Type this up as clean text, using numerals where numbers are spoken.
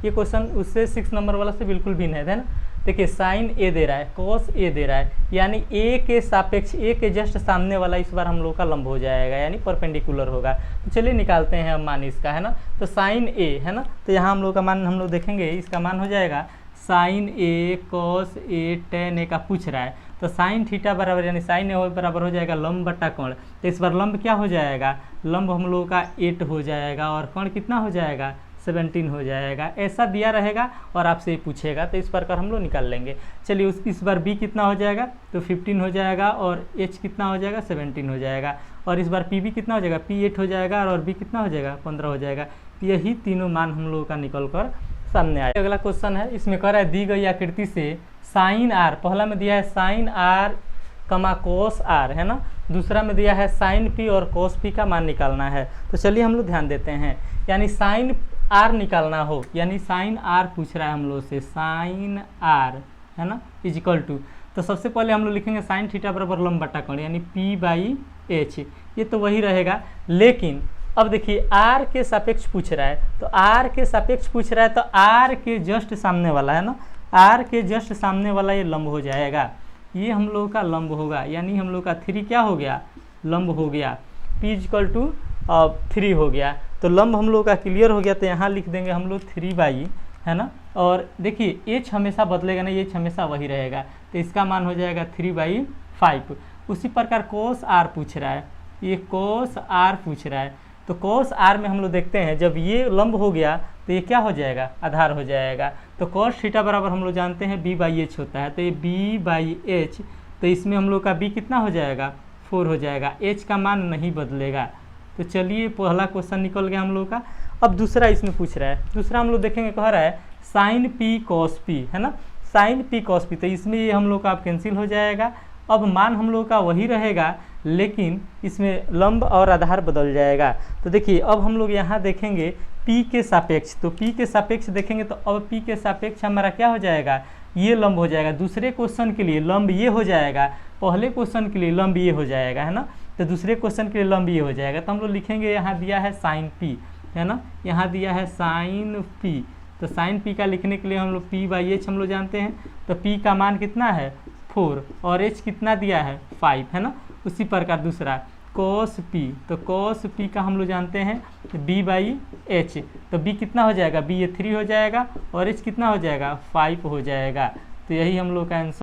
ये क्वेश्चन उससे 6 नंबर वाला से बिल्कुल भिन्न है ना। देखिए साइन ए दे रहा है, कॉस ए दे रहा है, यानी ए के सापेक्ष, ए के जस्ट सामने वाला इस बार हम लोग का लंब हो जाएगा, यानी परपेंडिकुलर होगा। तो चलिए निकालते हैं हम मान इसका, है ना। तो साइन ए है ना, तो यहाँ हम लोग का मान हम लोग देखेंगे, इसका मान हो जाएगा sign A cos A ten ए का पूछ रहा है। तो साइन थीटा बराबर यानी साइन ए बराबर हो जाएगा लंब बटा कोण। तो इस बार लंब क्या हो जाएगा, लंब हम लोग का 8 हो जाएगा और कोण कितना हो जाएगा 17 हो जाएगा। ऐसा दिया रहेगा और आपसे ये पूछेगा, तो इस प्रकार हम लोग निकाल लेंगे। चलिए इस बार b कितना हो जाएगा, तो 15 हो जाएगा और h कितना हो जाएगा 17 हो जाएगा। और इस बार pb कितना हो जाएगा, p 8 हो जाएगा और b कितना हो जाएगा 15 हो जाएगा। यही तीनों मान हम लोगों का निकल कर सामने आया। अगला क्वेश्चन है, इसमें कह रहा है दी गई आकृति से साइन आर, पहला में दिया है साइन आर कमा कोस आर, है ना। दूसरा में दिया है साइन पी और कोस पी का मान निकालना है। तो चलिए हम लोग ध्यान देते हैं, यानी साइन आर निकालना हो, यानी साइन आर पूछ रहा है हम लोग से, साइन आर है ना इज इक्वल टू, तो सबसे पहले हम लोग लिखेंगे साइन थीटा बराबर लंब बटा कोण, यानी पी बाई एच, ये तो वही रहेगा। लेकिन अब देखिए आर के सापेक्ष पूछ रहा है, तो आर के सापेक्ष पूछ रहा है, तो आर के जस्ट सामने वाला है ना, आर के जस्ट सामने वाला ये लंब हो जाएगा, ये हम लोग का लंब होगा, यानी हम लोग का 3 क्या हो गया, लंब हो गया। P इक्वल टू 3 हो गया, तो लंब हम लोग का क्लियर हो गया। तो यहाँ लिख देंगे हम लोग 3 बाई, है ना। और देखिए h हमेशा बदलेगा नहीं, h हमेशा वही रहेगा, तो इसका मान हो जाएगा 3/5। उसी प्रकार कोस आर पूछ रहा है, ये कोस आर पूछ रहा है, तो कोस आर में हम लोग देखते हैं जब ये लंब हो गया तो ये क्या हो जाएगा, आधार हो जाएगा। तो कोस थीटा बराबर हम लोग जानते हैं b/h होता है, तो ये b/h, तो इसमें हम लोग का b कितना हो जाएगा 4 हो जाएगा, h का मान नहीं बदलेगा। तो चलिए पहला क्वेश्चन निकल गया हम लोग का। अब दूसरा इसमें पूछ रहा है, दूसरा हम लोग देखेंगे, कह रहा है साइन पी कॉस पी, है ना, साइन पी कॉस पी, तो इसमें ये हम लोग का अब कैंसिल हो जाएगा। अब मान हम लोग का वही रहेगा, लेकिन इसमें लंब और आधार बदल जाएगा। तो देखिए अब हम लोग यहाँ देखेंगे p के सापेक्ष, तो p के सापेक्ष देखेंगे, तो अब p के सापेक्ष हमारा क्या हो जाएगा, ये लंब हो जाएगा। दूसरे क्वेश्चन के लिए लंब ये हो जाएगा, पहले क्वेश्चन के लिए लंब ये हो जाएगा, है ना, तो दूसरे क्वेश्चन के लिए लंब ये हो जाएगा। तो हम लोग लिखेंगे, यहाँ दिया है साइन p, है ना, यहाँ दिया है साइन p, तो साइन p का लिखने के लिए हम लोग p/h हम लोग जानते हैं, तो p का मान कितना है 4 और h कितना दिया है 5, है ना। उसी प्रकार दूसरा cos p, तो cos p का हम लोग जानते हैं b/h, तो b कितना हो जाएगा, b ये 3 हो जाएगा और h कितना हो जाएगा 5 हो जाएगा। तो यही हम लोग का आंसर